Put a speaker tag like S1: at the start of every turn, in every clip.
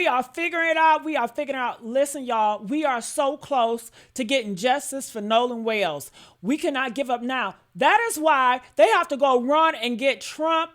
S1: we are figuring it out. We are figuring out. Listen, y'all, we are so close to getting justice for Nolan Wales. We cannot give up now. That is why they have to go run and get Trump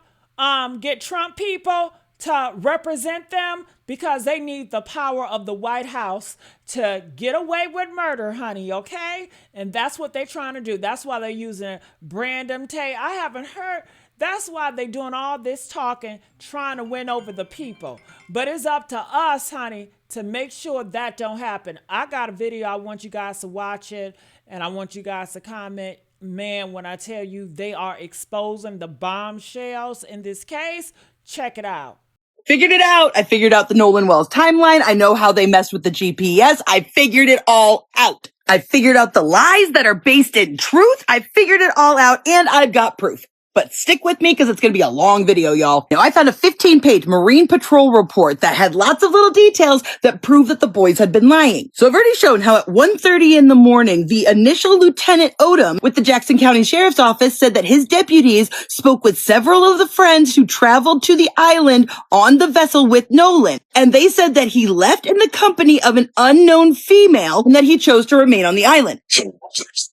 S1: people to represent them, because they need the power of the White House to get away with murder, honey, okay? And that's what they're trying to do. That's why they're using Brandon Tate. I haven't heard. That's why they're doing all this talking, trying to win over the people. But it's up to us, honey, to make sure that don't happen. I got a video. I want you guys to watch it, and I want you guys to comment. Man, when I tell you they are exposing the bombshells in this case, check it out.
S2: Figured it out. I figured out the Nolan Wells timeline. I know how they messed with the GPS. I figured it all out. I figured out the lies that are based in truth. I figured it all out, and I've got proof. But stick with me because it's going to be a long video, y'all. Now, I found a 15-page Marine Patrol report that had lots of little details that prove that the boys had been lying. So I've already shown how at 1:30 in the morning, the initial Lieutenant Odom with the Jackson County Sheriff's Office said that his deputies spoke with several of the friends who traveled to the island on the vessel with Nolan. And they said that he left in the company of an unknown female and that he chose to remain on the island.
S3: So,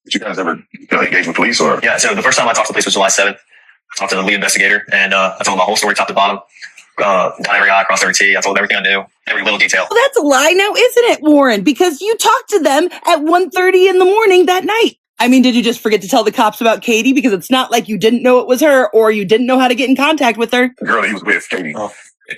S3: did you guys ever engage with police or? Yeah, so the first time I talked to police was July 7th. I talked to the lead investigator, and I told him my whole story, top to bottom. Dot every I, crossed every T. I told him everything I knew, every little detail.
S2: Well, that's a lie now, isn't it, Warren? Because you talked to them at 1:30 in the morning that night. I mean, did you just forget to tell the cops about Katie? Because it's not like you didn't know it was her, or you didn't know how to get in contact with her.
S3: The girl that he was with, Katie,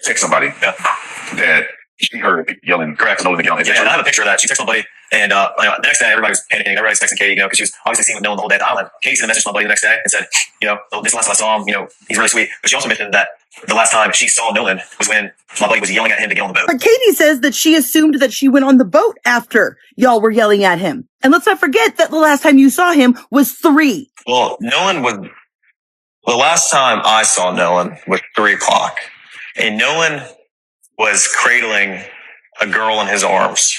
S3: text somebody that she heard yelling. Correct. Yelling. Yeah, and I have a picture of that. She texted my buddy, and the next day everybody was panicking. Everybody's texting Katie, because she was obviously seeing Nolan the whole day at the island. Katie sent a message to my buddy the next day and said, this last time I saw him, he's really sweet. But she also mentioned that the last time she saw Nolan was when my buddy was yelling at him to get on the boat.
S2: But Katie says that she assumed that she went on the boat after y'all were yelling at him. And let's not forget that the last time you saw him was 3.
S3: Well, the last time I saw Nolan was 3:00, and Nolan was cradling a girl in his arms.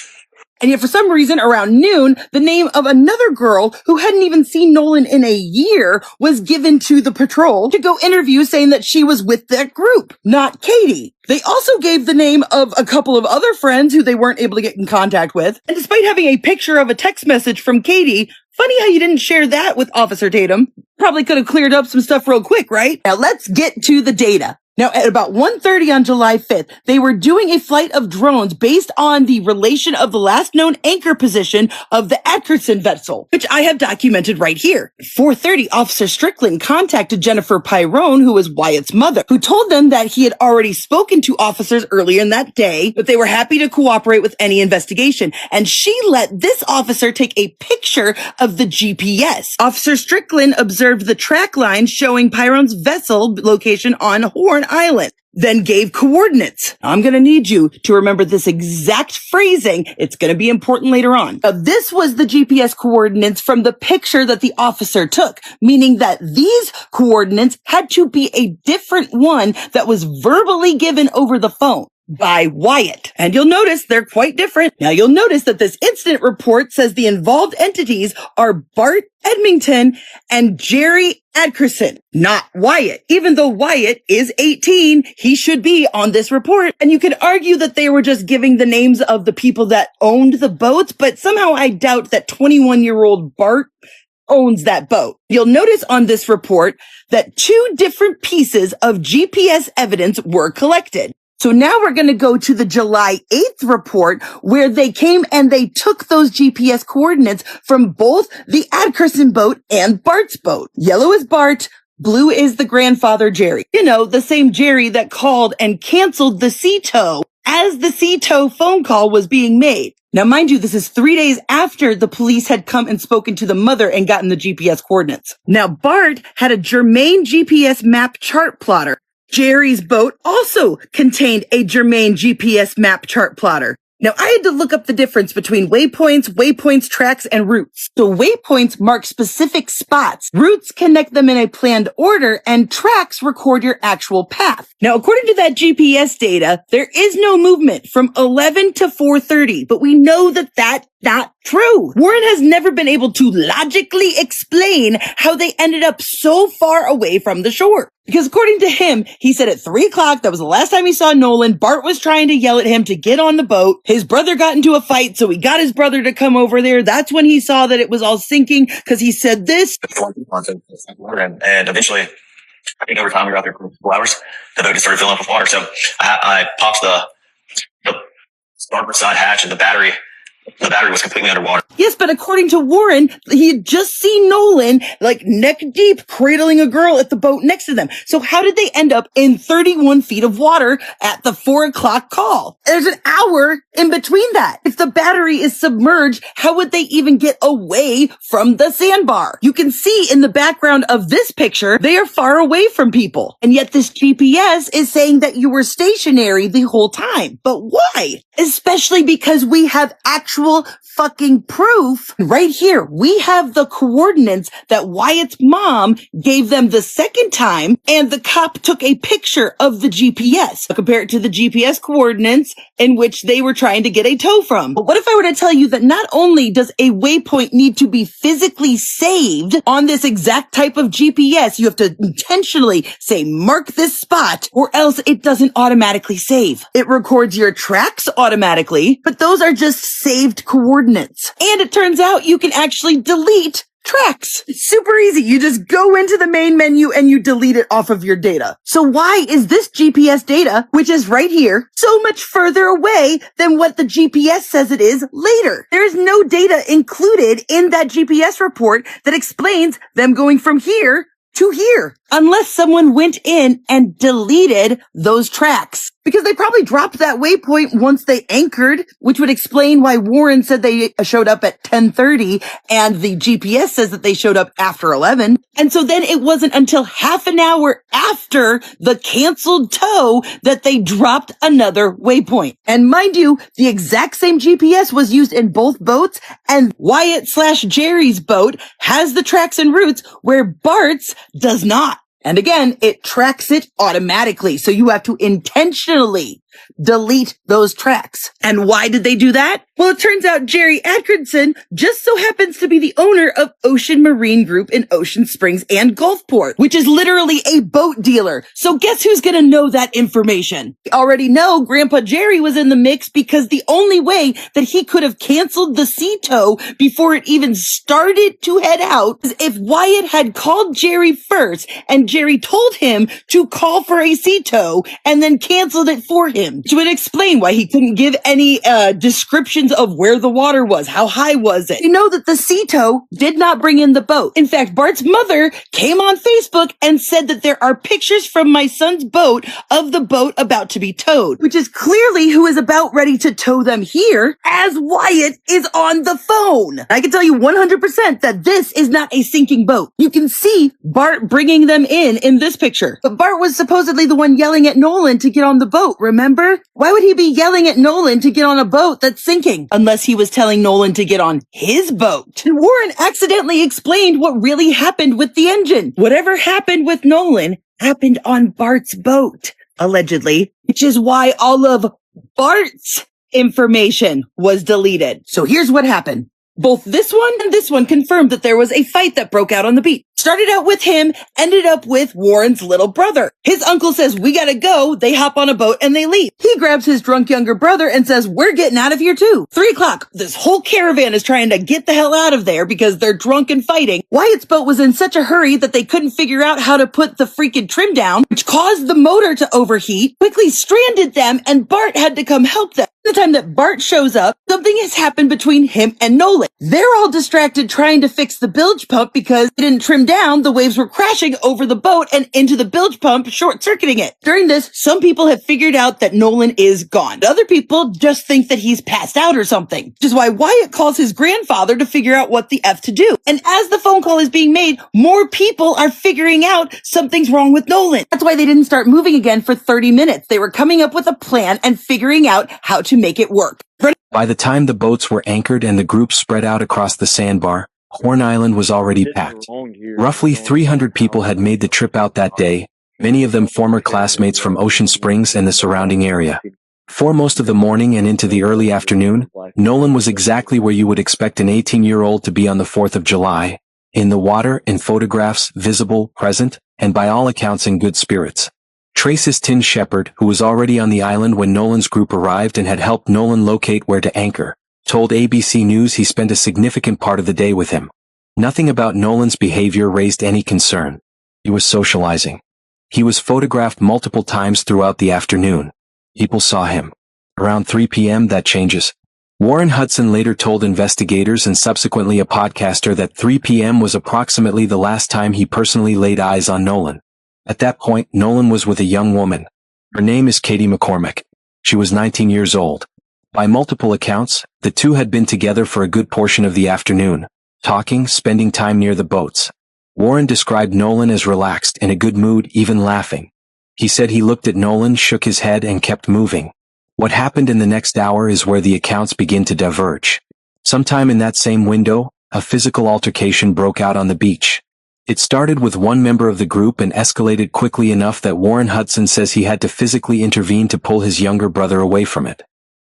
S2: And yet for some reason around noon, the name of another girl who hadn't even seen Nolan in a year was given to the patrol to go interview, saying that she was with that group, not Katie. They also gave the name of a couple of other friends who they weren't able to get in contact with. And despite having a picture of a text message from Katie, funny how you didn't share that with Officer Tatum. Probably could have cleared up some stuff real quick, right? Now let's get to the data. Now, at about 1:30 on July 5th, they were doing a flight of drones based on the relation of the last known anchor position of the Atkinson vessel, which I have documented right here. At 4:30, Officer Strickland contacted Jennifer Pyrone, who was Wyatt's mother, who told them that he had already spoken to officers earlier in that day, but they were happy to cooperate with any investigation. And she let this officer take a picture of the GPS. Officer Strickland observed the track line showing Pyrone's vessel location on Horn Island, then gave coordinates. I'm going to need you to remember this exact phrasing. It's going to be important later on. Now, this was the GPS coordinates from the picture that the officer took, meaning that these coordinates had to be a different one that was verbally given over the phone by Wyatt. And you'll notice they're quite different. Now you'll notice that this incident report says the involved entities are Bart Edmington and Jerry Adkerson, not Wyatt. Even though Wyatt is 18, he should be on this report. And you could argue that they were just giving the names of the people that owned the boats, but somehow I doubt that 21-year-old Bart owns that boat. You'll notice on this report that 2 different pieces of GPS evidence were collected. So now we're going to go to the July 8th report where they came and they took those GPS coordinates from both the Adkerson boat and Bart's boat. Yellow is Bart, blue is the grandfather Jerry. The same Jerry that called and canceled the sea tow as the sea tow phone call was being made. Now, mind you, this is 3 days after the police had come and spoken to the mother and gotten the GPS coordinates. Now, Bart had a germane GPS map chart plotter. Jerry's boat also contained a germane GPS map chart plotter. Now, I had to look up the difference between waypoints, tracks, and routes. So waypoints mark specific spots. Routes connect them in a planned order, and tracks record your actual path. Now, according to that GPS data, there is no movement from 11 to 4:30, but we know that that's not true. Warren has never been able to logically explain how they ended up so far away from the shore. Because according to him, he said at 3 o'clock, that was the last time he saw Nolan, Bart was trying to yell at him to get on the boat. His brother got into a fight, so he got his brother to come over there. That's when he saw that it was all sinking, because he said this.
S3: And eventually, I think over time we were out there for 4 hours. The boat just started filling up with water. So I popped the starboard side hatch, and the battery was completely underwater.
S2: Yes, but according to Warren, he had just seen Nolan, like neck deep, cradling a girl at the boat next to them. So how did they end up in 31 feet of water at the 4 o'clock call? There's an hour in between that. If the battery is submerged, how would they even get away from the sandbar? You can see in the background of this picture, they are far away from people. And yet this GPS is saying that you were stationary the whole time. But why? Especially because we have actual fucking proof right here. We have the coordinates that Wyatt's mom gave them the second time, and the cop took a picture of the GPS. Compare it to the GPS coordinates in which they were trying to get a tow from. But what if I were to tell you that not only does a waypoint need to be physically saved on this exact type of GPS, you have to intentionally say, mark this spot, or else it doesn't automatically save. It records your tracks automatically, but those are just saved coordinates. And it turns out you can actually delete tracks. It's super easy. You just go into the main menu and you delete it off of your data. So why is this GPS data, which is right here, so much further away than what the GPS says it is later? There is no data included in that GPS report that explains them going from here to here, unless someone went in and deleted those tracks. Because they probably dropped that waypoint once they anchored, which would explain why Warren said they showed up at 10:30 and the GPS says that they showed up after 11. And so then it wasn't until half an hour after the canceled tow that they dropped another waypoint. And mind you, the exact same GPS was used in both boats, and Wyatt/Jerry's boat has the tracks and routes where Bart's does not. And again, it tracks it automatically. So you have to intentionally delete those tracks. And why did they do that? Well, it turns out Jerry Atkinson just so happens to be the owner of Ocean Marine Group in Ocean Springs and Gulfport, which is literally a boat dealer. So guess who's going to know that information? We already know Grandpa Jerry was in the mix, because the only way that he could have canceled the sea tow before it even started to head out is if Wyatt had called Jerry first and Jerry told him to call for a sea tow and then canceled it for him. Which would explain why he couldn't give any descriptions of where the water was. How high was it? You know that the sea tow did not bring in the boat. In fact, Bart's mother came on Facebook and said that there are pictures from my son's boat of the boat about to be towed, which is clearly who is about ready to tow them here, as Wyatt is on the phone. I can tell you 100% that this is not a sinking boat. You can see Bart bringing them in this picture. But Bart was supposedly the one yelling at Nolan to get on the boat, remember? Why would he be yelling at Nolan to get on a boat that's sinking? Unless he was telling Nolan to get on his boat. And Warren accidentally explained what really happened with the engine. Whatever happened with Nolan happened on Bart's boat, allegedly, which is why all of Bart's information was deleted. So here's what happened. Both this one and this one confirmed that there was a fight that broke out on the beach. Started out with him, ended up with Warren's little brother. His uncle says, we gotta go. They hop on a boat and they leave. He grabs his drunk younger brother and says, we're getting out of here too. 3 o'clock. This whole caravan is trying to get the hell out of there because they're drunk and fighting. Wyatt's boat was in such a hurry that they couldn't figure out how to put the freaking trim down, which caused the motor to overheat, quickly stranded them, and Bart had to come help them. The time that Bart shows up, something has happened between him and Nolan. They're all distracted trying to fix the bilge pump because it didn't trim down. The waves were crashing over the boat and into the bilge pump, short-circuiting it. During this, some people have figured out that Nolan is gone. Other people just think that he's passed out or something, which is why Wyatt calls his grandfather to figure out what the F to do. And as the phone call is being made, more people are figuring out something's wrong with Nolan. That's why they didn't start moving again for 30 minutes. They were coming up with a plan and figuring out how to make it work.
S4: By the time the boats were anchored and the group spread out across the sandbar, Horn Island was already packed. Roughly 300 people had made the trip out that day, many of them former classmates from Ocean Springs and the surrounding area. For most of the morning and into the early afternoon, Nolan was exactly where you would expect an 18-year-old to be on the 4th of July. In the water, in photographs, visible, present, and by all accounts in good spirits. Trace's Tin Shepherd, who was already on the island when Nolan's group arrived and had helped Nolan locate where to anchor, told ABC News he spent a significant part of the day with him. Nothing about Nolan's behavior raised any concern. He was socializing. He was photographed multiple times throughout the afternoon. People saw him. Around 3 p.m. that changes. Warren Hudson later told investigators and subsequently a podcaster that 3 p.m. was approximately the last time he personally laid eyes on Nolan. At that point, Nolan was with a young woman. Her name is Katie McCormick. She was 19 years old. By multiple accounts, the two had been together for a good portion of the afternoon, talking, spending time near the boats. Warren described Nolan as relaxed, in a good mood, even laughing. He said he looked at Nolan, shook his head, and kept moving. What happened in the next hour is where the accounts begin to diverge. Sometime in that same window, a physical altercation broke out on the beach. It started with one member of the group and escalated quickly enough that Warren Hudson says he had to physically intervene to pull his younger brother away from it.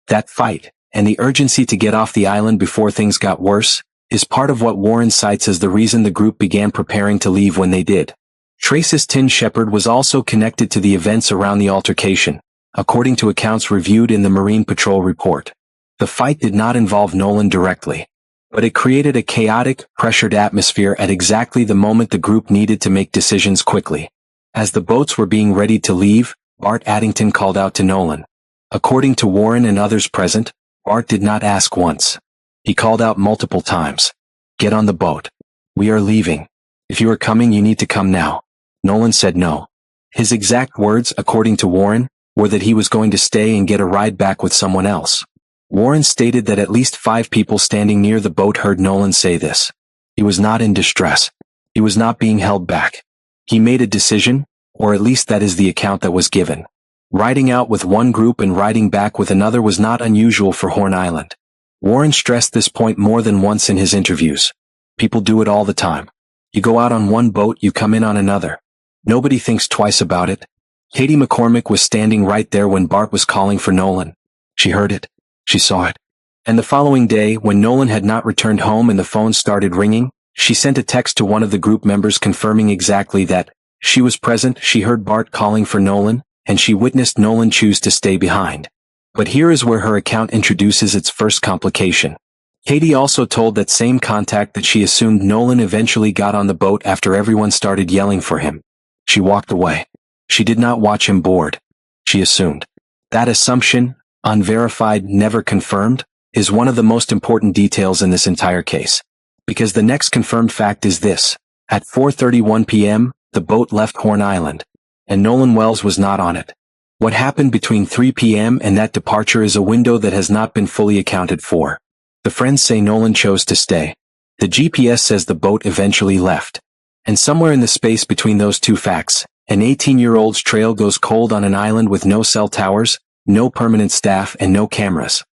S4: That fight, and the urgency to get off the island before things got worse, is part of what Warren cites as the reason the group began preparing to leave when they did. Trace's Tin Shepherd was also connected to the events around the altercation, according to accounts reviewed in the Marine Patrol report. The fight did not involve Nolan directly, but it created a chaotic, pressured atmosphere at exactly the moment the group needed to make decisions quickly. As the boats were being ready to leave, Bart Addington called out to Nolan. According to Warren and others present, Bart did not ask once. He called out multiple times. "Get on the boat. We are leaving. If you are coming, you need to come now." Nolan said no. His exact words, according to Warren, were that he was going to stay and get a ride back with someone else. Warren stated that at least 5 people standing near the boat heard Nolan say this. He was not in distress. He was not being held back. He made a decision, or at least that is the account that was given. Riding out with one group and riding back with another was not unusual for Horn Island. Warren stressed this point more than once in his interviews. People do it all the time. You go out on one boat, you come in on another. Nobody thinks twice about it. Katie McCormick was standing right there when Bart was calling for Nolan. She heard it. She saw it. And the following day, when Nolan had not returned home and the phone started ringing, she sent a text to one of the group members confirming exactly that. She was present, she heard Bart calling for Nolan, and she witnessed Nolan choose to stay behind. But here is where her account introduces its first complication. Katie also told that same contact that she assumed Nolan eventually got on the boat after everyone started yelling for him. She walked away. She did not watch him board. She assumed. That assumption, unverified, never confirmed, is one of the most important details in this entire case. Because the next confirmed fact is this. At 4:31 p.m., the boat left Horn Island, and Nolan Wells was not on it. What happened between 3 p.m. and that departure is a window that has not been fully accounted for. The friends say Nolan chose to stay. The GPS says the boat eventually left. And somewhere in the space between those two facts, an 18-year-old's trail goes cold on an island with no cell towers, no permanent staff, and no cameras.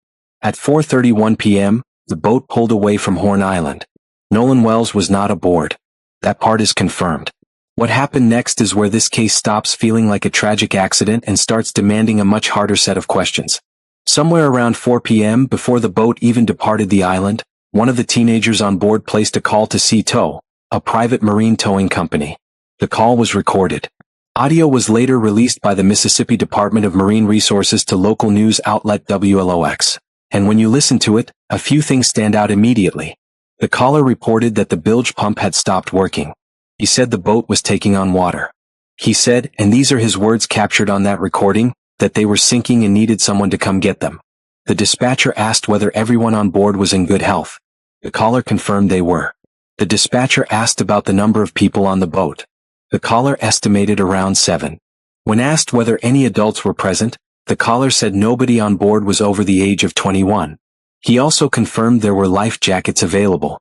S4: At 4:31 p.m., the boat pulled away from Horn Island. Nolan Wells was not aboard. That part is confirmed. What happened next is where this case stops feeling like a tragic accident and starts demanding a much harder set of questions. Somewhere around 4 p.m., before the boat even departed the island, one of the teenagers on board placed a call to Sea Tow, a private marine towing company. The call was recorded. Audio was later released by the Mississippi Department of Marine Resources to local news outlet WLOX. And when you listen to it, a few things stand out immediately. The caller reported that the bilge pump had stopped working. He said the boat was taking on water. He said, and these are his words captured on that recording, that they were sinking and needed someone to come get them. The dispatcher asked whether everyone on board was in good health. The caller confirmed they were. The dispatcher asked about the number of people on the boat. The caller estimated around 7. When asked whether any adults were present, the caller said nobody on board was over the age of 21. He also confirmed there were life jackets available.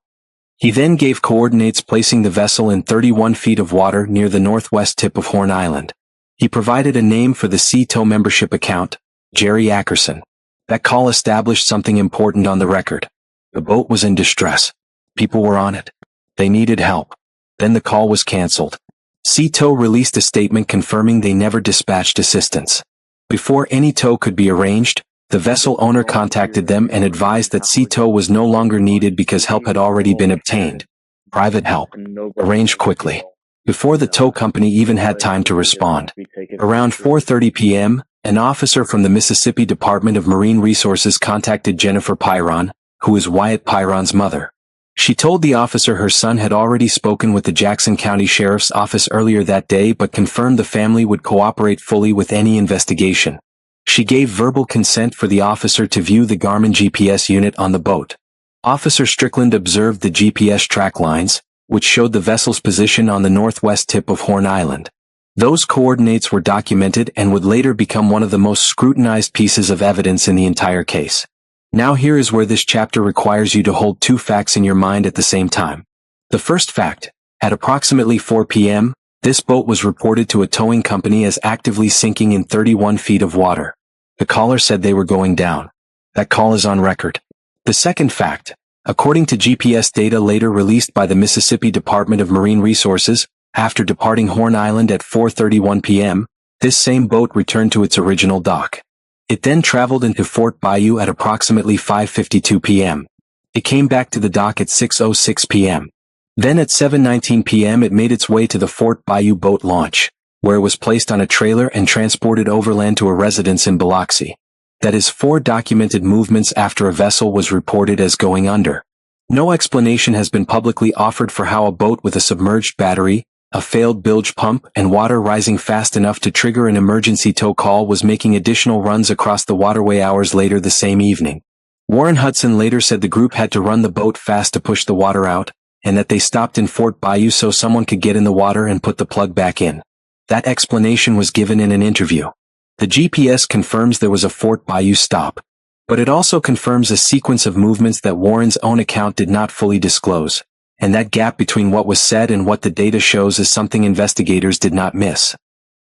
S4: He then gave coordinates placing the vessel in 31 feet of water near the northwest tip of Horn Island. He provided a name for the Sea Tow membership account, Jerry Ackerson. That call established something important on the record. The boat was in distress. People were on it. They needed help. Then the call was canceled. Sea Tow released a statement confirming they never dispatched assistance. Before any tow could be arranged, the vessel owner contacted them and advised that Sea Tow was no longer needed because help had already been obtained. Private help. Arranged quickly. before the tow company even had time to respond. Around 4:30 p.m., an officer from the Mississippi Department of Marine Resources contacted Jennifer Pyron, who is Wyatt Pyron's mother. She told the officer her son had already spoken with the Jackson County Sheriff's Office earlier that day but confirmed the family would cooperate fully with any investigation. She gave verbal consent for the officer to view the Garmin GPS unit on the boat. Officer Strickland observed the GPS track lines, which showed the vessel's position on the northwest tip of Horn Island. Those coordinates were documented and would later become one of the most scrutinized pieces of evidence in the entire case. Now here is where this chapter requires you to hold two facts in your mind at the same time. The first fact: at approximately 4 p.m., this boat was reported to a towing company as actively sinking in 31 feet of water. The caller said they were going down. That call is on record. The second fact: according to GPS data later released by the Mississippi Department of Marine Resources, after departing Horn Island at 4:31 p.m., this same boat returned to its original dock. It then traveled into Fort Bayou at approximately 5:52 p.m. It came back to the dock at 6:06 p.m. Then at 7:19 p.m. it made its way to the Fort Bayou boat launch, where it was placed on a trailer and transported overland to a residence in Biloxi. That is 4 documented movements after a vessel was reported as going under. No explanation has been publicly offered for how a boat with a submerged battery, a failed bilge pump, and water rising fast enough to trigger an emergency tow call was making additional runs across the waterway hours later the same evening. Warren Hudson later said the group had to run the boat fast to push the water out, and that they stopped in Fort Bayou so someone could get in the water and put the plug back in. That explanation was given in an interview. The GPS confirms there was a Fort Bayou stop, but it also confirms a sequence of movements that Warren's own account did not fully disclose. And that gap between what was said and what the data shows is something investigators did not miss.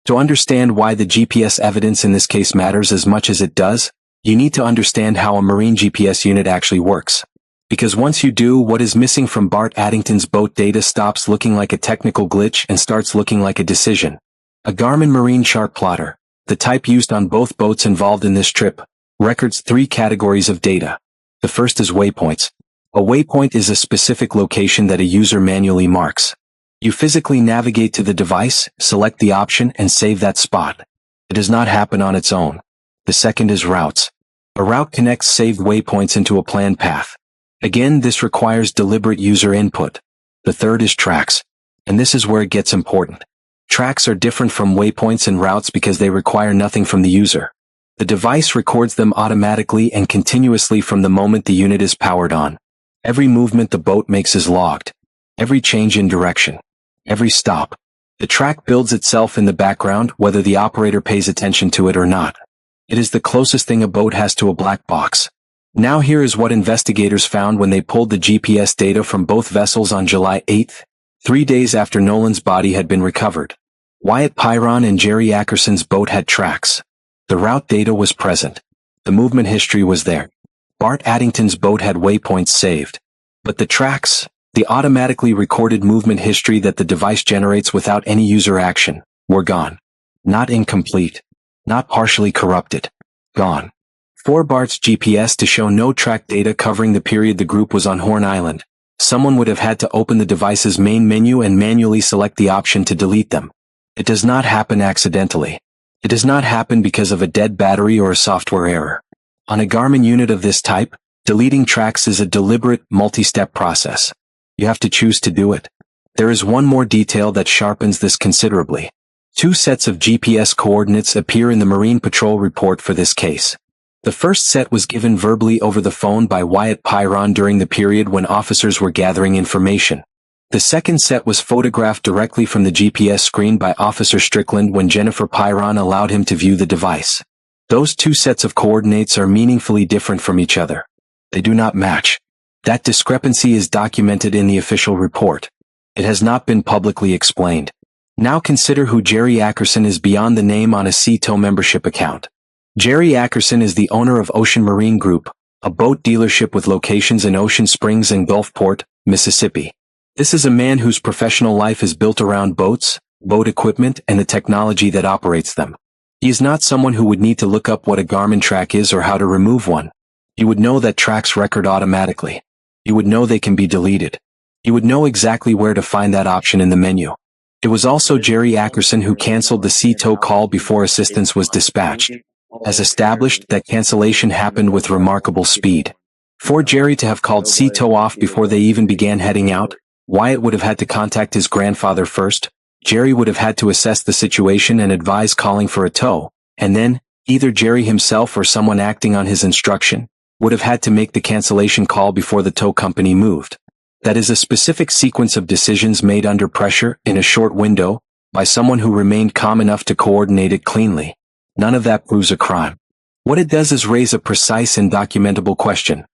S4: To understand why the GPS evidence in this case matters as much as it does, you need to understand how a marine GPS unit actually works. Because once you do, what is missing from Bart Addington's boat data stops looking like a technical glitch and starts looking like a decision. A Garmin Marine Chart Plotter, the type used on both boats involved in this trip, records 3 categories of data. The first is waypoints. A waypoint is a specific location that a user manually marks. You physically navigate to the device, select the option, and save that spot. It does not happen on its own. The second is routes. A route connects saved waypoints into a planned path. Again, this requires deliberate user input. The third is tracks. And this is where it gets important. Tracks are different from waypoints and routes because they require nothing from the user. The device records them automatically and continuously from the moment the unit is powered on. Every movement the boat makes is logged. Every change in direction. Every stop. The track builds itself in the background whether the operator pays attention to it or not. It is the closest thing a boat has to a black box. Now here is what investigators found when they pulled the GPS data from both vessels on July 8th, 3 days after Nolan's body had been recovered. Wyatt Pyron and Jerry Ackerson's boat had tracks. The route data was present. The movement history was there. Bart Addington's boat had waypoints saved. But the tracks, the automatically recorded movement history that the device generates without any user action, were gone. Not incomplete. Not partially corrupted. Gone. For Bart's GPS to show no track data covering the period the group was on Horn Island, someone would have had to open the device's main menu and manually select the option to delete them. It does not happen accidentally. It does not happen because of a dead battery or a software error. On a Garmin unit of this type, deleting tracks is a deliberate, multi-step process. You have to choose to do it. There is one more detail that sharpens this considerably. 2 sets of GPS coordinates appear in the Marine Patrol report for this case. The first set was given verbally over the phone by Wyatt Pyron during the period when officers were gathering information. The second set was photographed directly from the GPS screen by Officer Strickland when Jennifer Pyron allowed him to view the device. Those 2 sets of coordinates are meaningfully different from each other. They do not match. That discrepancy is documented in the official report. It has not been publicly explained. Now consider who Jerry Ackerson is beyond the name on a Sea-Tow membership account. Jerry Ackerson is the owner of Ocean Marine Group, a boat dealership with locations in Ocean Springs and Gulfport, Mississippi. This is a man whose professional life is built around boats, boat equipment, and the technology that operates them. He is not someone who would need to look up what a Garmin track is or how to remove one. You would know that tracks record automatically. You would know they can be deleted. You would know exactly where to find that option in the menu. It was also Jerry Ackerson who canceled the sea tow call before assistance was dispatched. As established, that cancellation happened with remarkable speed. For Jerry to have called sea tow off before they even began heading out, Wyatt would have had to contact his grandfather first. Jerry would have had to assess the situation and advise calling for a tow, and then, either Jerry himself or someone acting on his instruction, would have had to make the cancellation call before the tow company moved. That is a specific sequence of decisions made under pressure, in a short window, by someone who remained calm enough to coordinate it cleanly. None of that proves a crime. What it does is raise a precise and documentable question.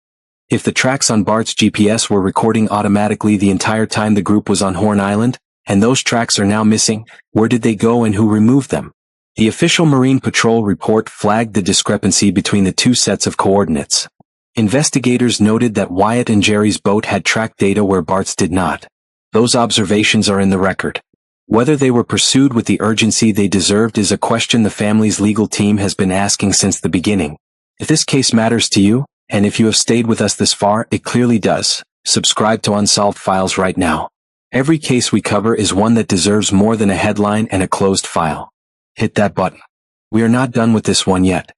S4: If the tracks on Bart's GPS were recording automatically the entire time the group was on Horn Island, and those tracks are now missing, where did they go and who removed them? The official Marine Patrol report flagged the discrepancy between the two sets of coordinates. Investigators noted that Wyatt and Jerry's boat had track data where Bart's did not. Those observations are in the record. Whether they were pursued with the urgency they deserved is a question the family's legal team has been asking since the beginning. If this case matters to you, and if you have stayed with us this far, it clearly does. Subscribe to Unsolved Files right now. Every case we cover is one that deserves more than a headline and a closed file. Hit that button. We are not done with this one yet.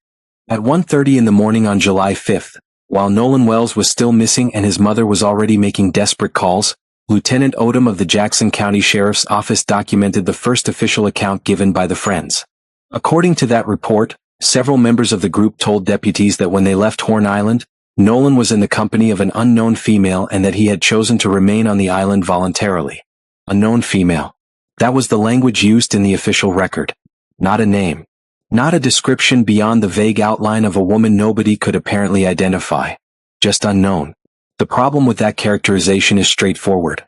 S4: At 1:30 in the morning on July 5th, while Nolan Wells was still missing and his mother was already making desperate calls, Lieutenant Odom of the Jackson County Sheriff's Office documented the first official account given by the friends. According to that report, several members of the group told deputies that when they left Horn Island, Nolan was in the company of an unknown female and that he had chosen to remain on the island voluntarily. Unknown female. That was the language used in the official record. Not a name. Not a description beyond the vague outline of a woman nobody could apparently identify. Just unknown. The problem with that characterization is straightforward.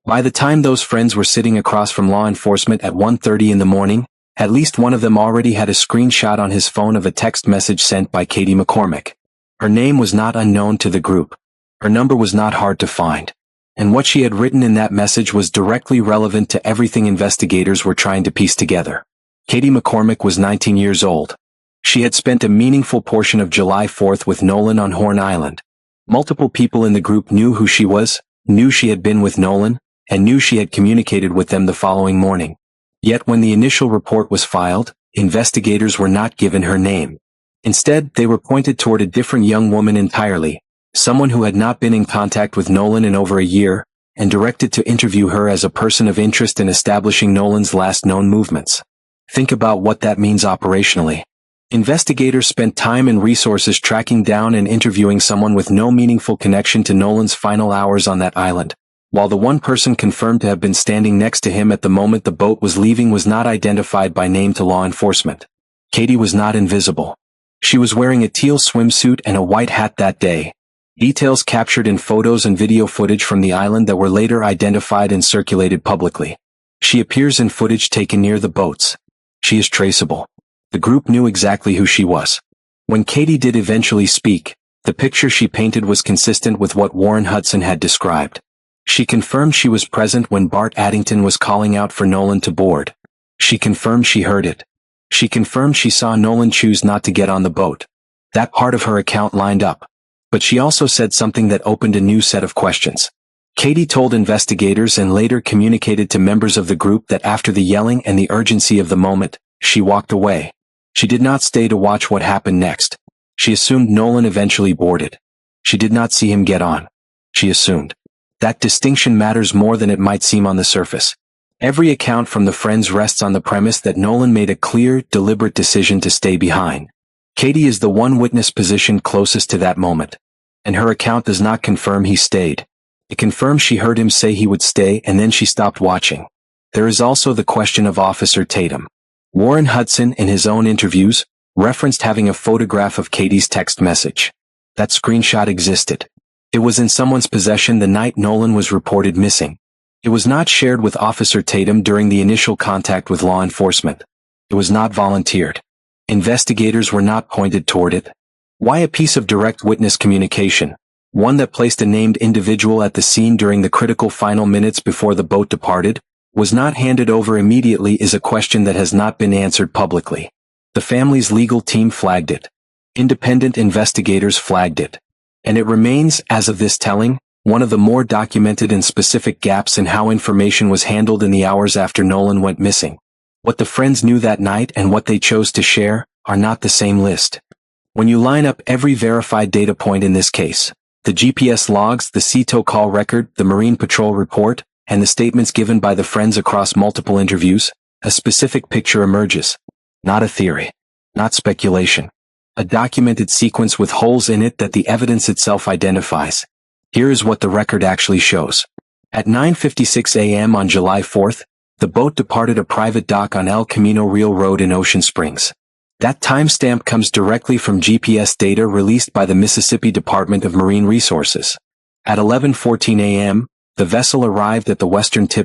S4: By the time those friends were sitting across from law enforcement at 1:30 in the morning, at least one of them already had a screenshot on his phone of a text message sent by Katie McCormick. Her name was not unknown to the group. Her number was not hard to find. And what she had written in that message was directly relevant to everything investigators were trying to piece together. Katie McCormick was 19 years old. She had spent a meaningful portion of July 4th with Nolan on Horn Island. Multiple people in the group knew who she was, knew she had been with Nolan, and knew she had communicated with them the following morning. Yet when the initial report was filed, investigators were not given her name. Instead, they were pointed toward a different young woman entirely, someone who had not been in contact with Nolan in over a year, and directed to interview her as a person of interest in establishing Nolan's last known movements. Think about what that means operationally. Investigators spent time and resources tracking down and interviewing someone with no meaningful connection to Nolan's final hours on that island, while the one person confirmed to have been standing next to him at the moment the boat was leaving was not identified by name to law enforcement. Katie was not invisible. She was wearing a teal swimsuit and a white hat that day. Details captured in photos and video footage from the island that were later identified and circulated publicly. She appears in footage taken near the boats. She is traceable. The group knew exactly who she was. When Katie did eventually speak, the picture she painted was consistent with what Warren Hudson had described. She confirmed she was present when Bart Addington was calling out for Nolan to board. She confirmed she heard it. She confirmed she saw Nolan choose not to get on the boat. That part of her account lined up. But she also said something that opened a new set of questions. Katie told investigators and later communicated to members of the group that after the yelling and the urgency of the moment, she walked away. She did not stay to watch what happened next. She assumed Nolan eventually boarded. She did not see him get on. She assumed. That distinction matters more than it might seem on the surface. Every account from the friends rests on the premise that Nolan made a clear, deliberate decision to stay behind. Katie is the one witness positioned closest to that moment. And her account does not confirm he stayed. It confirms she heard him say he would stay and then she stopped watching. There is also the question of Officer Tatum. Warren Hudson, in his own interviews, referenced having a photograph of Katie's text message. That screenshot existed. It was in someone's possession the night Nolan was reported missing. It was not shared with Officer Tatum during the initial contact with law enforcement. It was not volunteered. Investigators were not pointed toward it. Why a piece of direct witness communication, one that placed a named individual at the scene during the critical final minutes before the boat departed, was not handed over immediately is a question that has not been answered publicly. The family's legal team flagged it. Independent investigators flagged it. And it remains, as of this telling, one of the more documented and specific gaps in how information was handled in the hours after Nolan went missing. What the friends knew that night and what they chose to share are not the same list. When you line up every verified data point in this case, the GPS logs, the CETO call record, the Marine Patrol report, and the statements given by the friends across multiple interviews, a specific picture emerges. Not a theory. Not speculation. A documented sequence with holes in it that the evidence itself identifies. Here is what the record actually shows. At 9:56 a.m. on July 4th, the boat departed a private dock on El Camino Real Road in Ocean Springs. That timestamp comes directly from GPS data released by the Mississippi Department of Marine Resources. At 11:14 a.m., the vessel arrived at the western tip